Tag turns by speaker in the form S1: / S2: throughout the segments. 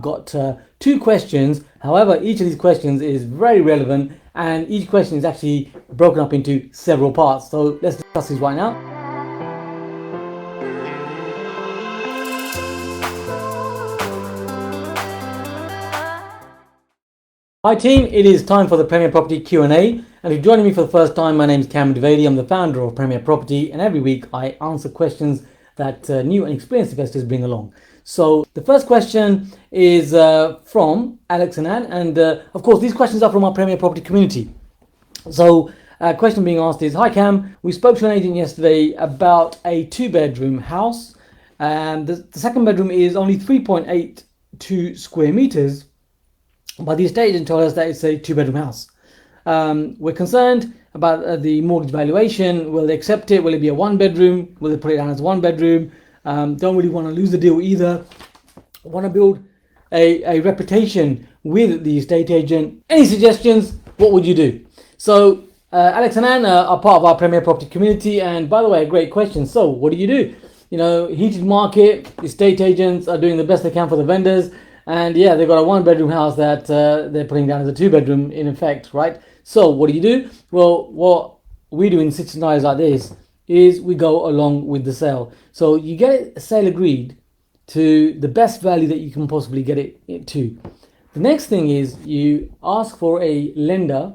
S1: I've got two questions. However, each of these questions is very relevant, and each question is actually broken up into several parts. So let's discuss these right now. Hi team, it is time for the Premier Property Q&A, and if you're joining me for the first time, my name is Cam Dwivedi. I'm the founder of Premier Property, and every week I answer questions that new and experienced investors bring along. So the first question is from Alex Anand, and of course these questions are from our Premier Property community. So question being asked is, hi Cam, we spoke to an agent yesterday about a 2-bedroom house, and the second bedroom is only 3.82 square meters, but the estate agent told us that it's a 2-bedroom house. We're concerned about the mortgage valuation. Will they accept it? Will it be a 1-bedroom? Will they put it down as 1-bedroom? Don't really want to lose the deal either. Want to build a reputation with the estate agent. Any suggestions? What would you do? So Alex and Anna are part of our Premier Property community, and by the way, a great question. So what do? You know, heated market, estate agents are doing the best they can for the vendors. And yeah, they've got a 1-bedroom house that they're putting down as a 2-bedroom in effect, right? So what do? Well, what we do in scenarios like this is we go along with the sale. So you get a sale agreed to the best value that you can possibly get it to. The next thing is you ask for a lender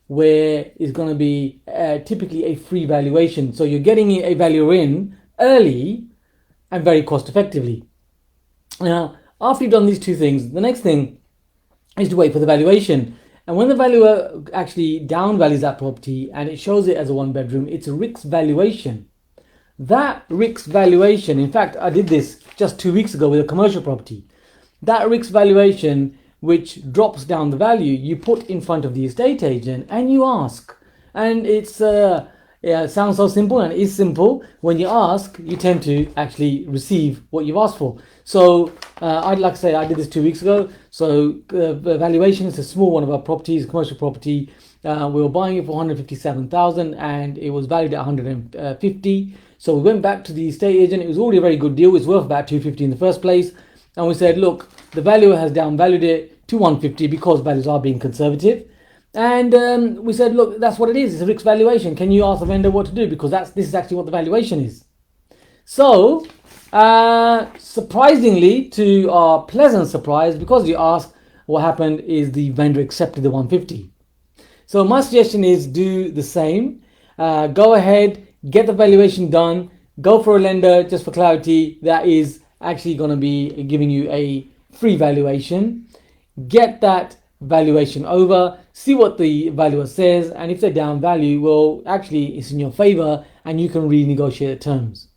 S1: where it's going to be typically a free valuation. So you're getting a valuer in early and very cost effectively. Now, after you've done these two things, the next thing is to wait for the valuation. And when the valuer actually down values that property and it shows it as a 1-bedroom, it's a RICS valuation. That RICS valuation, in fact, I did this just 2 weeks ago with a commercial property. That RICS valuation, which drops down the value, you put in front of the estate agent and you ask. And it's it sounds so simple, and it is simple. When you ask, you tend to actually receive what you've asked for. So I'd like to say I did this 2 weeks ago. So the valuation is a small one of our properties, commercial property. We were buying it for 157,000 and it was valued at 150. So we went back to the estate agent. It was already a very good deal. It's worth about 250 in the first place. And we said, look, the valuer has down valued it to 150 because values are being conservative. And we said, look, that's what it is. It's a RICS valuation. Can you ask the vendor what to do? Because this is actually what the valuation is. So, surprisingly, to our pleasant surprise, because you asked, what happened is the vendor accepted the 150. So my suggestion is do the same. Go ahead, get the valuation done. Go for a lender, just for clarity, that is actually going to be giving you a free valuation. Get that valuation over, see what the valuer says, and if they down value, well, actually it's in your favor and you can renegotiate the terms.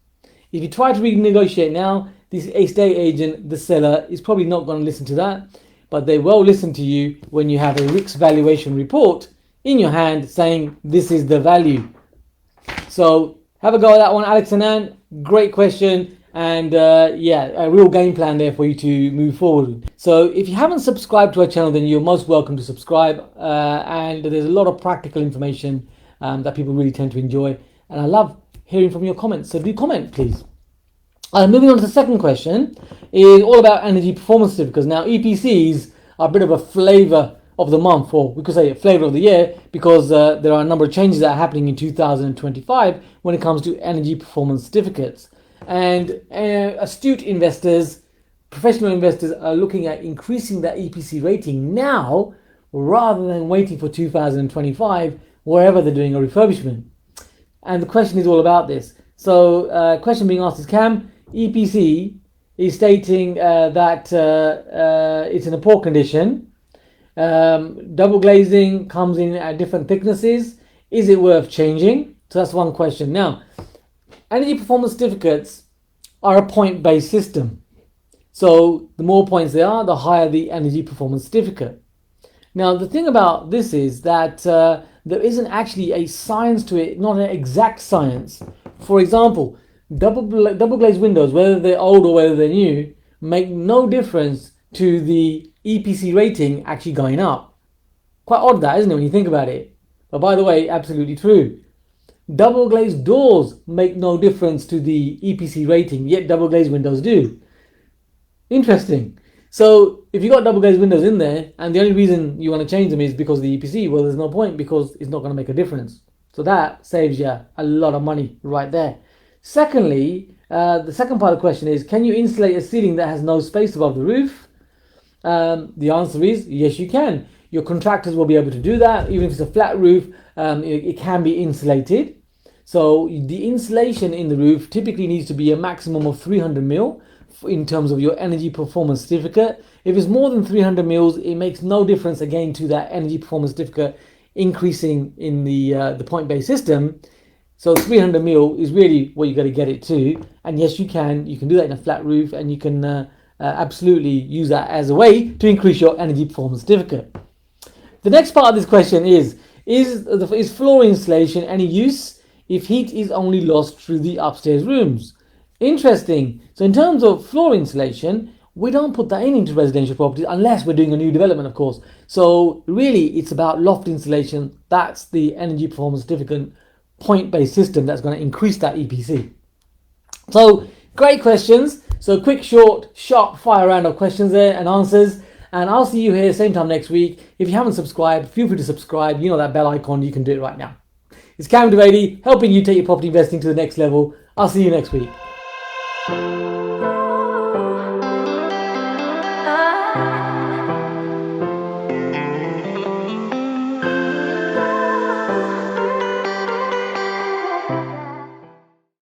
S1: If you try to renegotiate now, this estate agent, the seller, is probably not going to listen to that, but they will listen to you when you have a RICS valuation report in your hand saying this is the value. So have a go at that one, Alex Anand. Great question. And yeah, a real game plan there for you to move forward. So if you haven't subscribed to our channel, then you're most welcome to subscribe. And there's a lot of practical information that people really tend to enjoy. And I love hearing from your comments. So do comment, please. Moving on to the second question is all about energy performance certificates. Now, EPCs are a bit of a flavor of the month, or we could say a flavor of the year, because there are a number of changes that are happening in 2025 when it comes to energy performance certificates. And astute investors, professional investors, are looking at increasing their EPC rating now rather than waiting for 2025 wherever they're doing a refurbishment. And the question is all about this. So question being asked is, Cam, EPC is stating that it's in a poor condition. Double glazing comes in at different thicknesses. Is it worth changing? So that's one question. Now, energy performance certificates are a point-based system. So the more points there are, the higher the energy performance certificate. Now, the thing about this is that there isn't actually a science to it, not an exact science. For example, double glazed windows, whether they're old or whether they're new, make no difference to the EPC rating actually going up. Quite odd that, isn't it, when you think about it? But by the way, absolutely true. Double glazed doors make no difference to the EPC rating, yet double glazed windows do. Interesting. So if you got double glazed windows in there, and the only reason you want to change them is because of the EPC, well, there's no point because it's not going to make a difference. So that saves you a lot of money right there. Secondly, the second part of the question is, can you insulate a ceiling that has no space above the roof? The answer is yes, you can. Your contractors will be able to do that. Even if it's a flat roof, it can be insulated. So the insulation in the roof typically needs to be a maximum of 300 mil in terms of your energy performance certificate. If it's more than 300 mils, it makes no difference again to that energy performance certificate increasing in the point-based system. So 300 mil is really what you got to get it to. And yes, you can do that in a flat roof, and you can absolutely use that as a way to increase your energy performance certificate. The next part of this question is floor insulation any use if heat is only lost through the upstairs rooms? Interesting. So in terms of floor insulation, we don't put that into residential properties unless we're doing a new development, of course. So really, it's about loft insulation. That's the energy performance certificate point-based system that's going to increase that EPC. So great questions. So quick, short, sharp fire round of questions there and answers. And I'll see you here same time next week. If you haven't subscribed, feel free to subscribe. You know that bell icon, you can do it right now. It's Cam Dwighty helping you take your property investing to the next level. I'll see you next week.